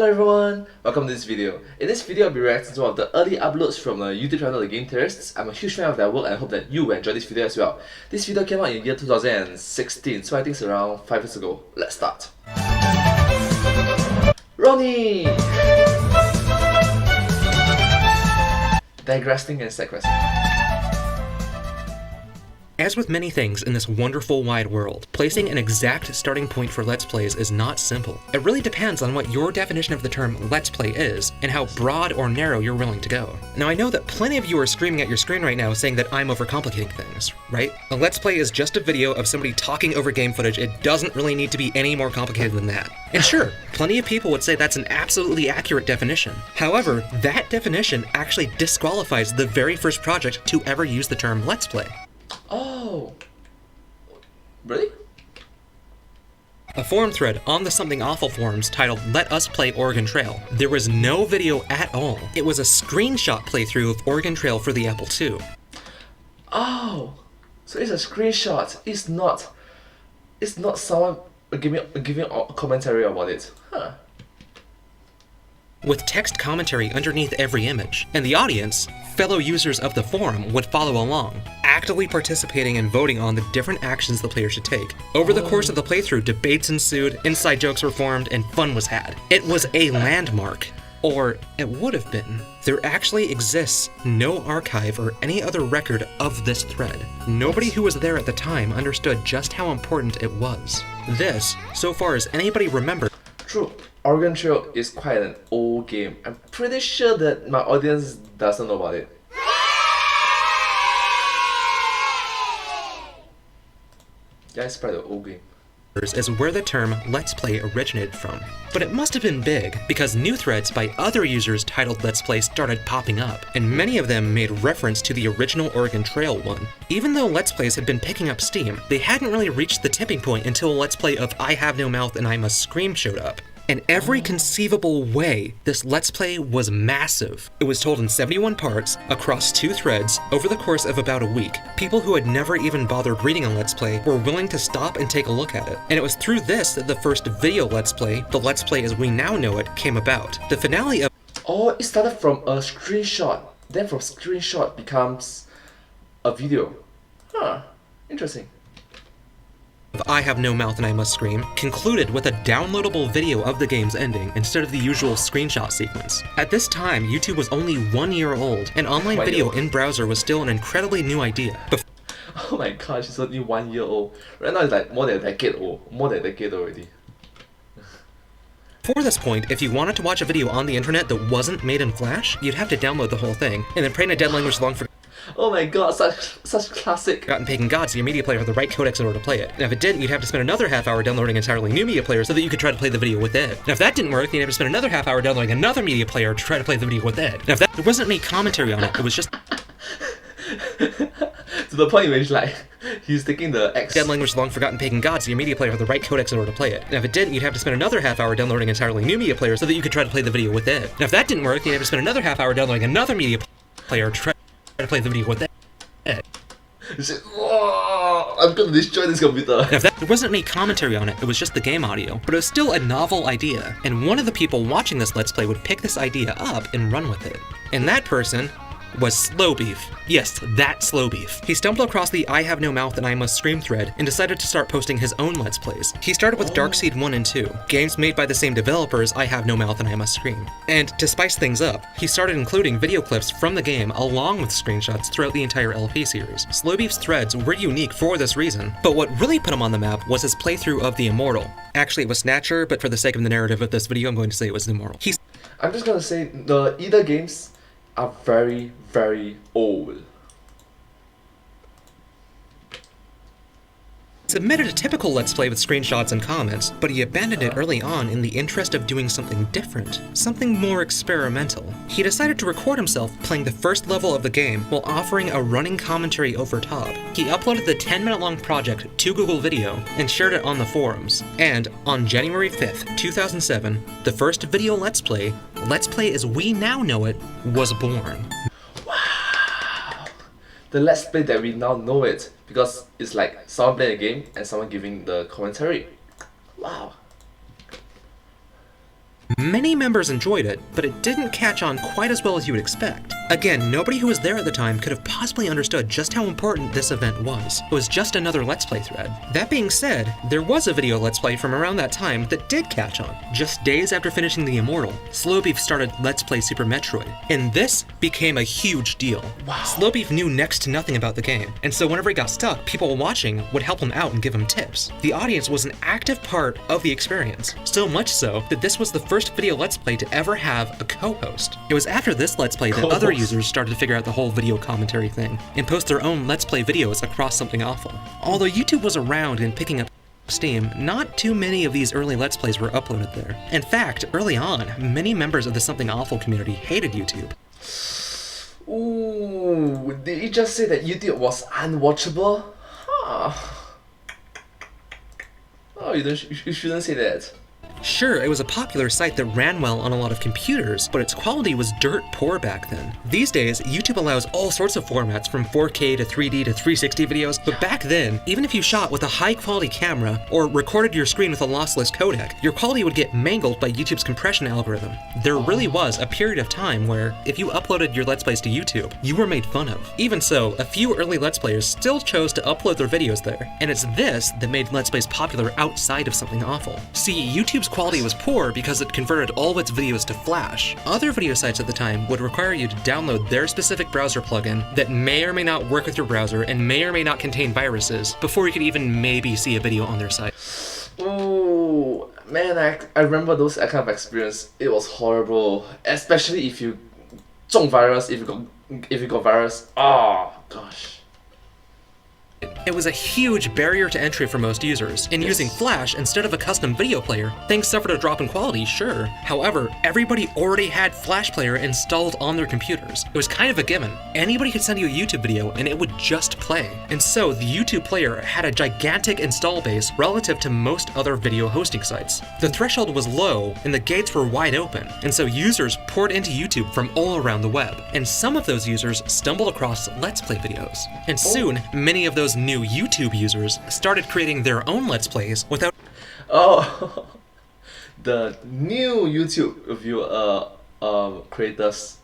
Hello everyone, welcome to this video. In this video I'll be reacting to one of the early uploads from the YouTube channel The Game Theorists. I'm a huge fan of their work and I hope that you will enjoy this video as well. This video came out in year 2016, so I think it's around 5 years ago. Let's start. Ronnie! Digressing and Sidequesting. As with many things in this wonderful wide world, placing an exact starting point for Let's Plays is not simple. It really depends on what your definition of the term Let's Play is, and how broad or narrow you're willing to go. Now I know that plenty of you are screaming at your screen right now saying that I'm overcomplicating things, right? A Let's Play is just a video of somebody talking over game footage. It doesn't really need to be any more complicated than that. And sure, plenty of people would say that's an absolutely accurate definition. However, that definition actually disqualifies the very first project to ever use the term Let's Play. Oh, really? A forum thread on the Something Awful forums titled Let Us Play Oregon Trail. There was no video at all. It was a screenshot playthrough of Oregon Trail for the Apple II. Oh, so it's a screenshot. It's not someone giving a commentary about it. Huh. With text commentary underneath every image, and the audience, fellow users of the forum, would follow along, actively participating and voting on the different actions the player should take. Over the course of the playthrough, debates ensued, inside jokes were formed, and fun was had. It was a landmark. Or it would have been. There actually exists no archive or any other record of this thread. Nobody who was there at the time understood just how important it was. This, so far as anybody remembers. True. Oregon Trail is quite an old game. I'm pretty sure that my audience doesn't know about it. Yeah, it's quite an old game. Is where the term Let's Play originated from. But it must have been big, because new threads by other users titled Let's Play started popping up, and many of them made reference to the original Oregon Trail one. Even though Let's Plays had been picking up steam, they hadn't really reached the tipping point until a Let's Play of I Have No Mouth and I Must Scream showed up. In every conceivable way, this Let's Play was massive. It was told in 71 parts, across 2 threads, over the course of about a week. People who had never even bothered reading a Let's Play were willing to stop and take a look at it. And it was through this that the first video Let's Play, the Let's Play as we now know it, came about. The finale of— Oh, it started from a screenshot. Then from screenshot becomes a video. Huh, interesting. I Have No Mouth and I Must Scream concluded with a downloadable video of the game's ending instead of the usual screenshot sequence. At this time, YouTube was only 1 year old, and online video in browser was still an incredibly new idea. Oh my gosh, it's only 1 year old. Right now it's like more than a decade old. More than a decade already. Before this point, if you wanted to watch a video on the internet that wasn't made in Flash, you'd have to download the whole thing, and then pray in a dead language long for— Oh my god, such classic. Forgotten pagan gods so your media player had the right codecs in order to play it. And if it didn't, you'd have to spend another half hour downloading an entirely new media player so that you could try to play the video with it. And if that didn't work, then you'd have to spend another half hour downloading another media player to try to play the video with it. And if that— there wasn't any commentary on it, it was just— to the point where it's like, he's taking the dead language long forgotten pagan gods so your media player had the right codecs in order to play it. And if it didn't, you'd have to spend another half hour downloading an entirely new media player so that you could try to play the video with it. And if that didn't work, then you'd have to spend another half hour downloading another media player to try to play the video with it. He said, "Oh, I'm gonna destroy this computer." There wasn't any commentary on it, it was just the game audio, but it was still a novel idea, and one of the people watching this Let's Play would pick this idea up and run with it. And that person was Slowbeef. Yes, that Slowbeef. He stumbled across the I Have No Mouth and I Must Scream thread and decided to start posting his own Let's Plays. He started with Darkseid 1 and 2, games made by the same developers I Have No Mouth and I Must Scream. And to spice things up, he started including video clips from the game along with screenshots throughout the entire LP series. Slowbeef's threads were unique for this reason, but what really put him on the map was his playthrough of The Immortal. Actually, it was Snatcher, but for the sake of the narrative of this video, I'm going to say it was The Immortal. I'm just gonna say the either games are very, very old. Submitted a typical Let's Play with screenshots and comments, but he abandoned it early on in the interest of doing something different, something more experimental. He decided to record himself playing the first level of the game while offering a running commentary over top. He uploaded the 10-minute long project to Google Video and shared it on the forums. And on January 5th, 2007, the first video Let's Play as we now know it, was born. The Let's Play that we now know it, because it's like someone playing a game and someone giving the commentary. Wow. Many members enjoyed it, but it didn't catch on quite as well as you would expect. Again, nobody who was there at the time could have possibly understood just how important this event was. It was just another Let's Play thread. That being said, there was a video Let's Play from around that time that did catch on. Just days after finishing The Immortal, Slowbeef started Let's Play Super Metroid, and this became a huge deal. Wow. Slowbeef knew next to nothing about the game, and so whenever he got stuck, people watching would help him out and give him tips. The audience was an active part of the experience, so much so that this was the first video Let's Play to ever have a co-host. It was after this Let's Play that other users started to figure out the whole video commentary thing and post their own Let's Play videos across Something Awful. Although YouTube was around and picking up Steam, not too many of these early Let's Plays were uploaded there. In fact, early on, many members of the Something Awful community hated YouTube. Ooh, did you just say that YouTube was unwatchable? Huh. Oh, you shouldn't say that. Sure, it was a popular site that ran well on a lot of computers, but its quality was dirt poor back then. These days, YouTube allows all sorts of formats from 4K to 3D to 360 videos, but back then, even if you shot with a high-quality camera or recorded your screen with a lossless codec, your quality would get mangled by YouTube's compression algorithm. There really was a period of time where, if you uploaded your Let's Plays to YouTube, you were made fun of. Even so, a few early Let's Players still chose to upload their videos there, and it's this that made Let's Plays popular outside of Something Awful. See, YouTube's quality was poor because it converted all its videos to Flash. Other video sites at the time would require you to download their specific browser plugin that may or may not work with your browser and may or may not contain viruses before you could even maybe see a video on their site. Ooh, man, I remember those kind of experience. It was horrible, especially if you 中 virus, if you got virus. Oh gosh. It was a huge barrier to entry for most users, and using Flash instead of a custom video player, things suffered a drop in quality, sure. However, everybody already had Flash Player installed on their computers. It was kind of a given. Anybody could send you a YouTube video and it would just play. And so the YouTube player had a gigantic install base relative to most other video hosting sites. The threshold was low and the gates were wide open, and so users poured into YouTube from all around the web. And some of those users stumbled across Let's Play videos. And soon, many of those new YouTube users started creating their own Let's Plays without the new YouTube creators,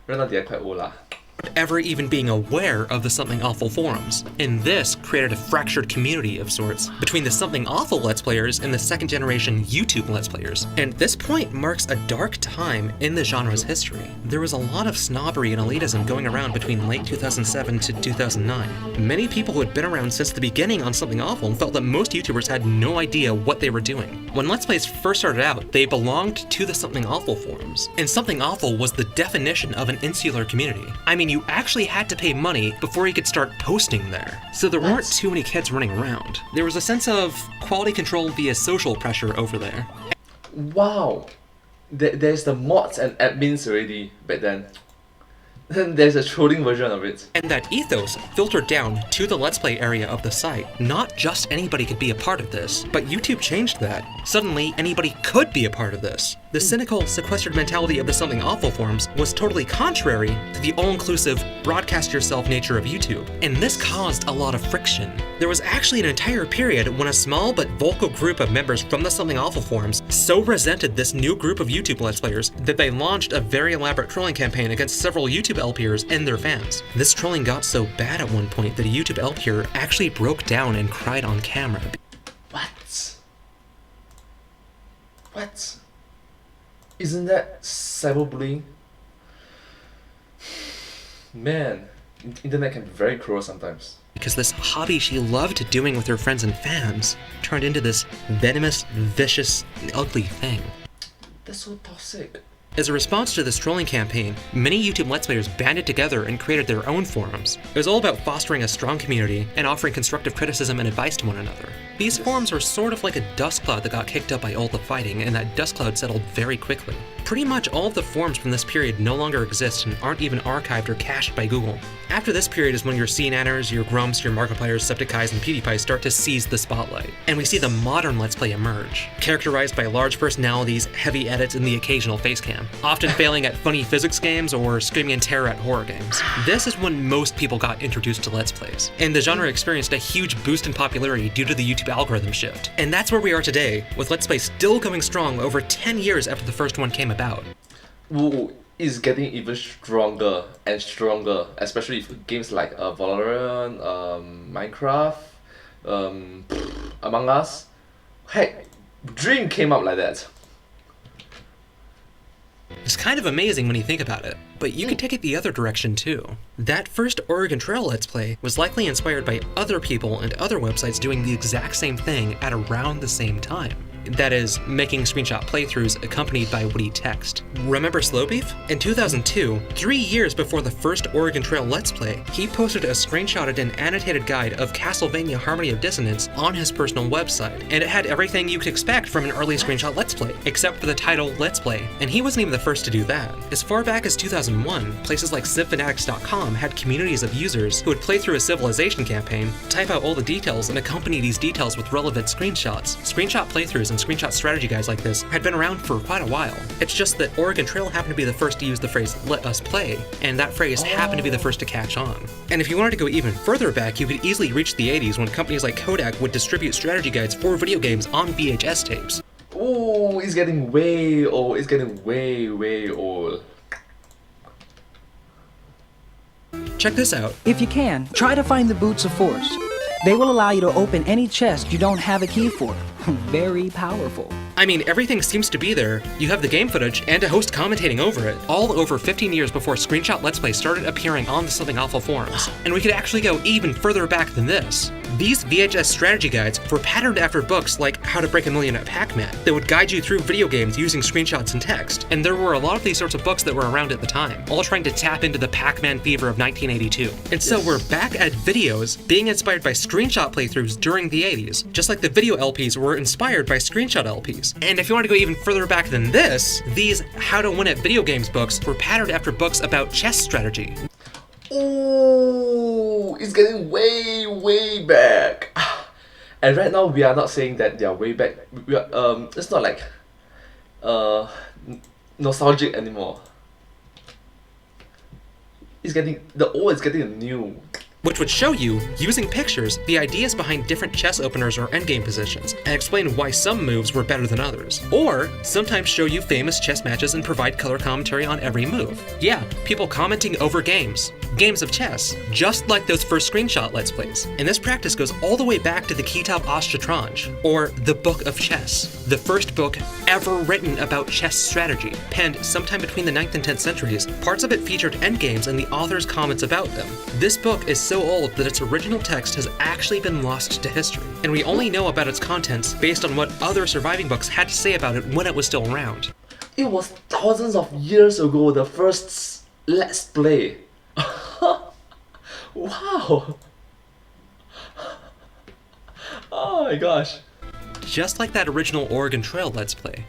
right now they're quite old lah. ever even being aware of the Something Awful forums. And this created a fractured community of sorts between the Something Awful Let's Players and the second generation YouTube Let's Players. And this point marks a dark time in the genre's history. There was a lot of snobbery and elitism going around between late 2007 to 2009. Many people who had been around since the beginning on Something Awful felt that most YouTubers had no idea what they were doing. When Let's Plays first started out, they belonged to the Something Awful forums. And Something Awful was the definition of an insular community. I mean, you actually had to pay money before you could start posting there. So there weren't too many kids running around. There was a sense of quality control via social pressure over there. Wow, there's the mods and admins already back then. Then there's a trolling version of it. And that ethos filtered down to the Let's Play area of the site. Not just anybody could be a part of this, but YouTube changed that. Suddenly, anybody could be a part of this. The cynical, sequestered mentality of the Something Awful forums was totally contrary to the all-inclusive, broadcast-yourself nature of YouTube. And this caused a lot of friction. There was actually an entire period when a small but vocal group of members from the Something Awful forums so resented this new group of YouTube Let's Players that they launched a very elaborate trolling campaign against several YouTube LPers and their fans. This trolling got so bad at one point that a YouTube LPer actually broke down and cried on camera. What? What? Isn't that cyberbullying? Man, internet can be very cruel sometimes. Because this hobby she loved doing with her friends and fans turned into this venomous, vicious, ugly thing. That's so toxic. As a response to this trolling campaign, many YouTube Let's Players banded together and created their own forums. It was all about fostering a strong community and offering constructive criticism and advice to one another. These forums were sort of like a dust cloud that got kicked up by all the fighting, and that dust cloud settled very quickly. pretty much all of the forums from this period no longer exist and aren't even archived or cached by Google. After this period is when your CNNers, your Grumps, your Markipliers, Septiceyes, and Pewdiepie start to seize the spotlight, and we see the modern Let's Play emerge, characterized by large personalities, heavy edits, and the occasional facecam, often failing at funny physics games or screaming in terror at horror games. This is when most people got introduced to Let's Plays, and the genre experienced a huge boost in popularity due to the YouTube algorithm shift. And that's where we are today, with Let's Play still going strong over 10 years after the first one came about. Ooh, it's getting even stronger and stronger, especially with games like Valorant, Minecraft, Among Us. Heck, Dream came up like that. It's kind of amazing when you think about it, but you can take it the other direction too. That first Oregon Trail Let's Play was likely inspired by other people and other websites doing the exact same thing at around the same time. That is, making screenshot playthroughs accompanied by witty text. Remember Slowbeef? In 2002, 3 years before the first Oregon Trail Let's Play, he posted a screenshotted and annotated guide of Castlevania Harmony of Dissonance on his personal website, and it had everything you could expect from an early screenshot Let's Play, except for the title Let's Play, and he wasn't even the first to do that. As far back as 2001, places like CivFanatics.com had communities of users who would play through a Civilization campaign, type out all the details, and accompany these details with relevant screenshots. Screenshot playthroughs and screenshot strategy guides like this had been around for quite a while. It's just that Oregon Trail happened to be the first to use the phrase "let us play," and that phrase happened to be the first to catch on. And if you wanted to go even further back, you could easily reach the 80s when companies like Kodak would distribute strategy guides for video games on VHS tapes. Ooh, it's getting way old. It's getting way old. Check this out. If you can, try to find the Boots of Force. They will allow you to open any chest you don't have a key for. Very powerful. I mean, everything seems to be there. You have the game footage and a host commentating over it, all over 15 years before Screenshot Let's Play started appearing on the Something Awful forums. And we could actually go even further back than this. These VHS strategy guides were patterned after books like How to Break a Million at Pac-Man that would guide you through video games using screenshots and text. And there were a lot of these sorts of books that were around at the time, all trying to tap into the Pac-Man fever of 1982. And so we're back at videos being inspired by screenshot playthroughs during the 80s, just like the video LPs were inspired by screenshot LPs. And if you want to go even further back than this, these How to Win at Video Games books were patterned after books about chess strategy. Ooh, it's getting way back. And right now we are not saying that they are way back. We are, it's not like nostalgic anymore. It's getting the old is getting new. Which would show you, using pictures, the ideas behind different chess openers or endgame positions, and explain why some moves were better than others. Or sometimes show you famous chess matches and provide color commentary on every move. Yeah, people commenting over games of chess, just like those first screenshot Let's Plays. And this practice goes all the way back to the Kitab Osh-Shatranj, or the Book of Chess, the first book ever written about chess strategy. Penned sometime between the 9th and 10th centuries, parts of it featured endgames and the author's comments about them. This book is so old that its original text has actually been lost to history, and we only know about its contents based on what other surviving books had to say about it when it was still around. It was thousands of years ago, the first Let's Play. Wow. Oh my gosh. Just like that original Oregon Trail Let's Play.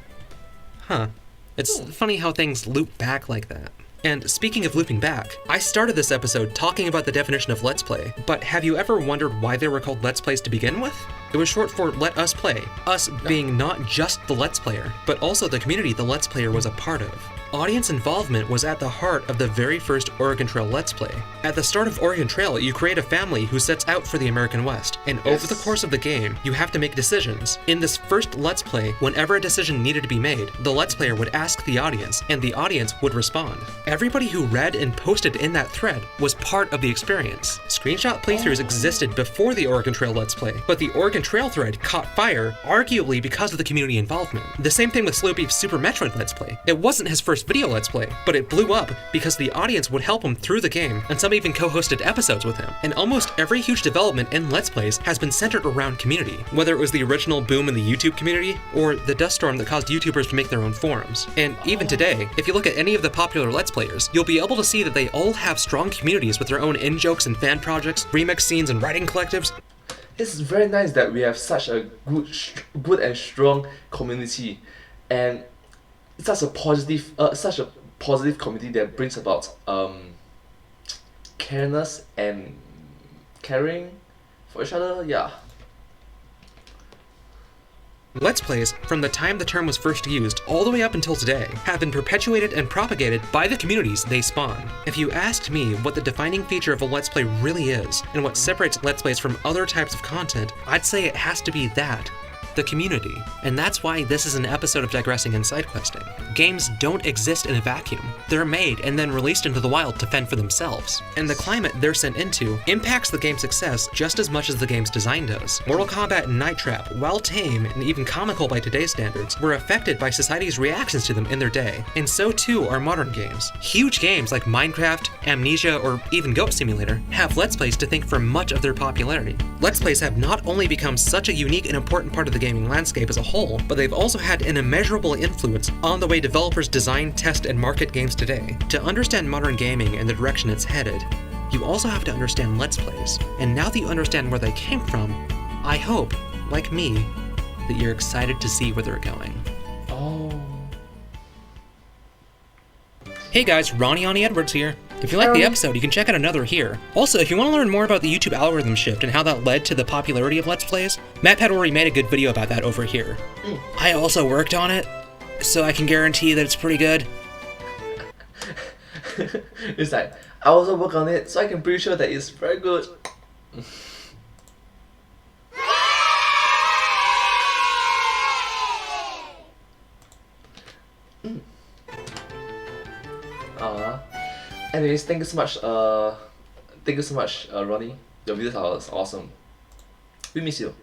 Huh. It's funny how things loop back like that. And speaking of looping back, I started this episode talking about the definition of Let's Play, but have you ever wondered why they were called Let's Plays to begin with? It was short for Let Us Play, us being not just the Let's Player, but also the community the Let's Player was a part of. Audience involvement was at the heart of the very first Oregon Trail Let's Play. At the start of Oregon Trail, you create a family who sets out for the American West, and over the course of the game, you have to make decisions. In this first Let's Play, whenever a decision needed to be made, the Let's Player would ask the audience, and the audience would respond. Everybody who read and posted in that thread was part of the experience. Screenshot playthroughs existed before the Oregon Trail Let's Play, but the Oregon Trail thread caught fire, arguably because of the community involvement. The same thing with Slowbeef's Super Metroid Let's Play. It wasn't his first video Let's Play, but it blew up because the audience would help him through the game, and some even co-hosted episodes with him. And almost every huge development in Let's Plays has been centered around community, whether it was the original boom in the YouTube community, or the dust storm that caused YouTubers to make their own forums. And even today, if you look at any of the popular Let's Players, you'll be able to see that they all have strong communities with their own in-jokes and fan projects, remix scenes and writing collectives. It's very nice that we have such a good and strong community, and it's such a positive community that brings about careness and caring for each other. Yeah. Let's Plays, from the time the term was first used all the way up until today, have been perpetuated and propagated by the communities they spawn. If you asked me what the defining feature of a Let's Play really is, and what separates Let's Plays from other types of content, I'd say it has to be that. The community. And that's why this is an episode of Digressing and Sidequesting. Games don't exist in a vacuum. They're made and then released into the wild to fend for themselves. And the climate they're sent into impacts the game's success just as much as the game's design does. Mortal Kombat and Night Trap, while tame and even comical by today's standards, were affected by society's reactions to them in their day. And so too are modern games. Huge games like Minecraft, Amnesia, or even Goat Simulator have Let's Plays to thank for much of their popularity. Let's Plays have not only become such a unique and important part of the gaming landscape as a whole, but they've also had an immeasurable influence on the way developers design, test, and market games today. To understand modern gaming and the direction it's headed, you also have to understand Let's Plays. And now that you understand where they came from, I hope, like me, that you're excited to see where they're going. Oh. Hey guys, Ronnie Edwards here. If you like the episode, you can check out another here. Also, if you want to learn more about the YouTube algorithm shift and how that led to the popularity of Let's Plays, Matt had already made a good video about that over here. I also worked on it, so I can guarantee that it's pretty good. It's like, I also work on it, so I can pretty sure that it's very good. Anyways, thank you so much, Ronnie. Your videos are awesome. We miss you.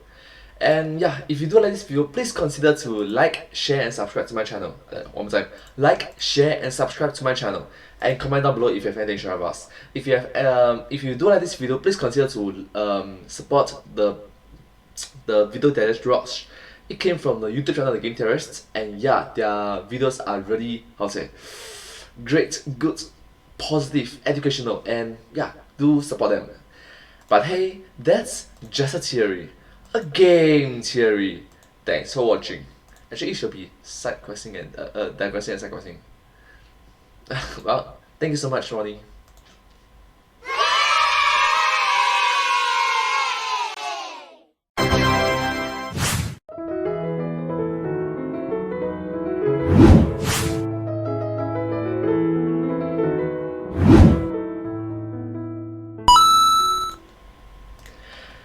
And yeah, if you do like this video, please consider to like, share, and subscribe to my channel. One more time, like, share, and subscribe to my channel, and comment down below if you have anything to share about us. If you do like this video, please consider to support the video that I just dropped. It came from the YouTube channel, the Game Theorists, and yeah, their videos are really, great, good, positive, educational, and yeah, do support them. But hey, that's just a theory, a game theory. Thanks for watching. Actually, it should be sidequesting and digressing and sidequesting. Well, thank you so much, Ronnie.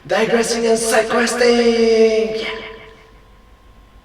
Digressing and Sidequesting! Yeah.